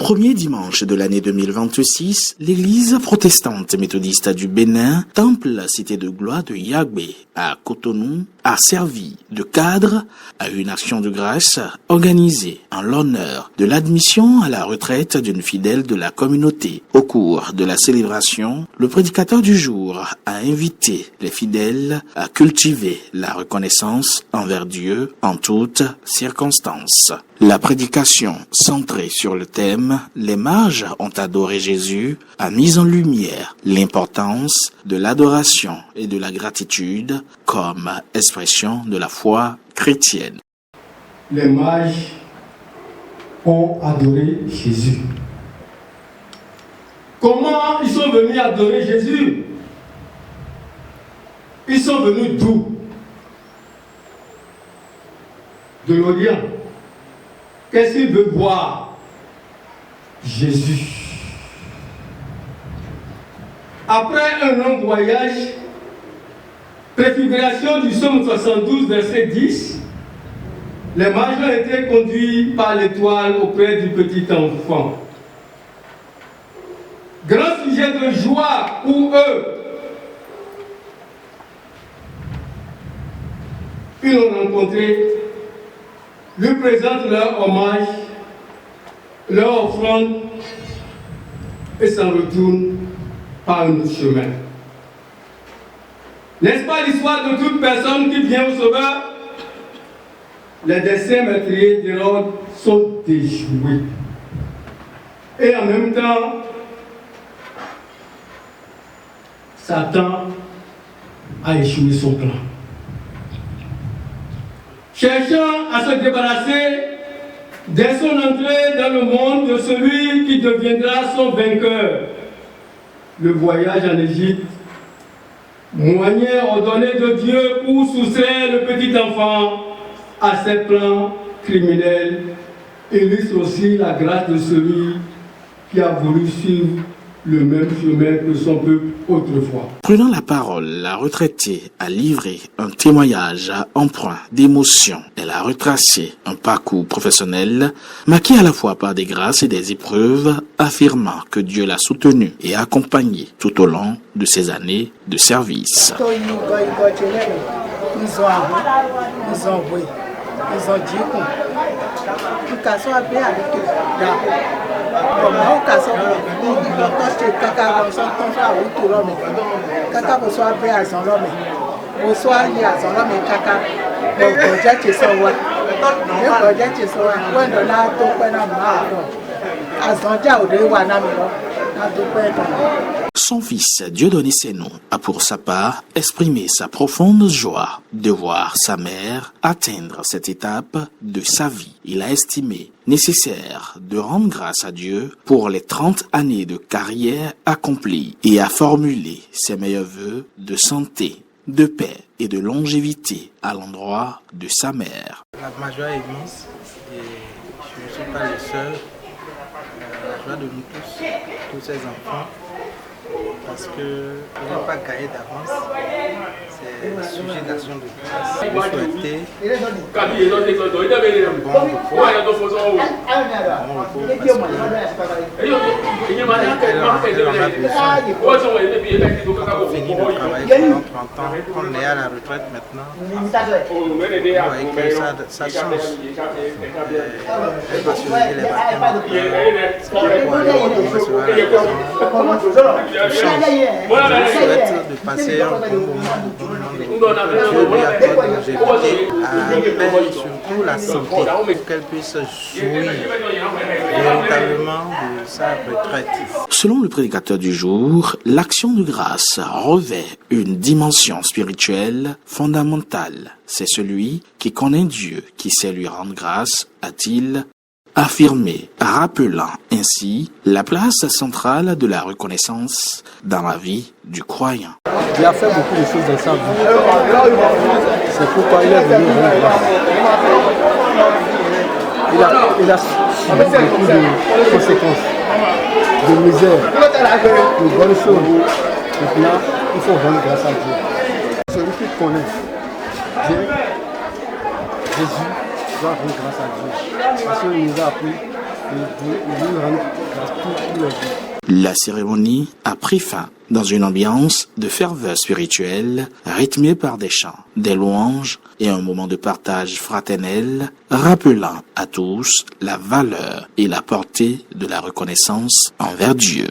premier dimanche de l'année 2026, l'église protestante méthodiste du Bénin, temple cité de gloire de Yahweh à Cotonou, a servi de cadre à une action de grâce organisée en l'honneur de l'admission à la retraite d'une fidèle de la communauté. Au cours de la célébration, le prédicateur du jour a invité les fidèles à cultiver la reconnaissance envers Dieu en toutes circonstances. La prédication centrée sur le thème « Les mages ont adoré Jésus » a mis en lumière l'importance de l'adoration et de la gratitude comme expression de la foi chrétienne. Les mages ont adoré Jésus. Comment ils sont venus adorer Jésus? Ils sont venus d'où? De l'Orient. Qu'est-ce qu'ils veulent voir? Jésus. Après un long voyage, préfiguration du psaume 72, verset 10, les mages ont été conduits par l'étoile auprès du petit enfant. Grand sujet de joie pour eux. Ils l'ont rencontré, lui présentent leur hommage, leur offrande et s'en retournent par un autre chemin. N'est-ce pas l'histoire de toute personne qui vient au Sauveur? Les desseins meurtriers d'Hérode sont déjoués. Et en même temps, Satan a échoué son plan. Cherchant à se débarrasser dès son entrée dans le monde de celui qui deviendra son vainqueur, le voyage en Égypte, moyen ordonné de Dieu pour soustraire le petit enfant à ses plans criminels, illustre aussi la grâce de celui qui a voulu suivre le même chemin que son peuple autrefois. Prenant la parole, la retraitée a livré un témoignage empreint d'émotion. Elle a retracé un parcours professionnel marqué à la fois par des grâces et des épreuves, affirmant que Dieu l'a soutenue et accompagnée tout au long de ses années de service. Son fils, Dieudonné Sénou, a pour sa part exprimé sa profonde joie de voir sa mère atteindre cette étape de sa vie. Il a estimé nécessaire de rendre grâce à Dieu pour les 30 années de carrière accomplies et a formulé ses meilleurs vœux de santé, de paix et de longévité à l'endroit de sa mère. Ma joie est immense et je ne suis pas le seul. La joie de nous tous ces enfants, parce que je n'ai pas gagné d'avance. C'est sujet d'action de grâce. Je souhaitais un bon repos, fini de travailler pendant 30 ans, on est à la retraite maintenant. Vous voyez que ça change. Elle va surveiller les bâtiments. Je souhaite de passer un bon moment de Dieu lui accorde la longévité, la paix et surtout la santé pour qu'elle puisse jouir véritablement de sa retraite. Selon le prédicateur du jour, l'action de grâce revêt une dimension spirituelle fondamentale. C'est celui qui connaît Dieu qui sait lui rendre grâce, a-t-il affirmé, rappelant ainsi la place centrale de la reconnaissance dans la vie du croyant. Il a fait beaucoup de choses dans sa vie. C'est pourquoi il est venu rendre grâce. Il a subi beaucoup de conséquences, de misère, de bonnes choses. Maintenant, il faut rendre grâce à Dieu. Celui qui connaît Dieu, Jésus, doit rendre grâce à Dieu. Parce qu'il nous a appris et lui rendre grâce tous les jours. La cérémonie a pris fin dans une ambiance de ferveur spirituelle rythmée par des chants, des louanges et un moment de partage fraternel rappelant à tous la valeur et la portée de la reconnaissance envers Dieu.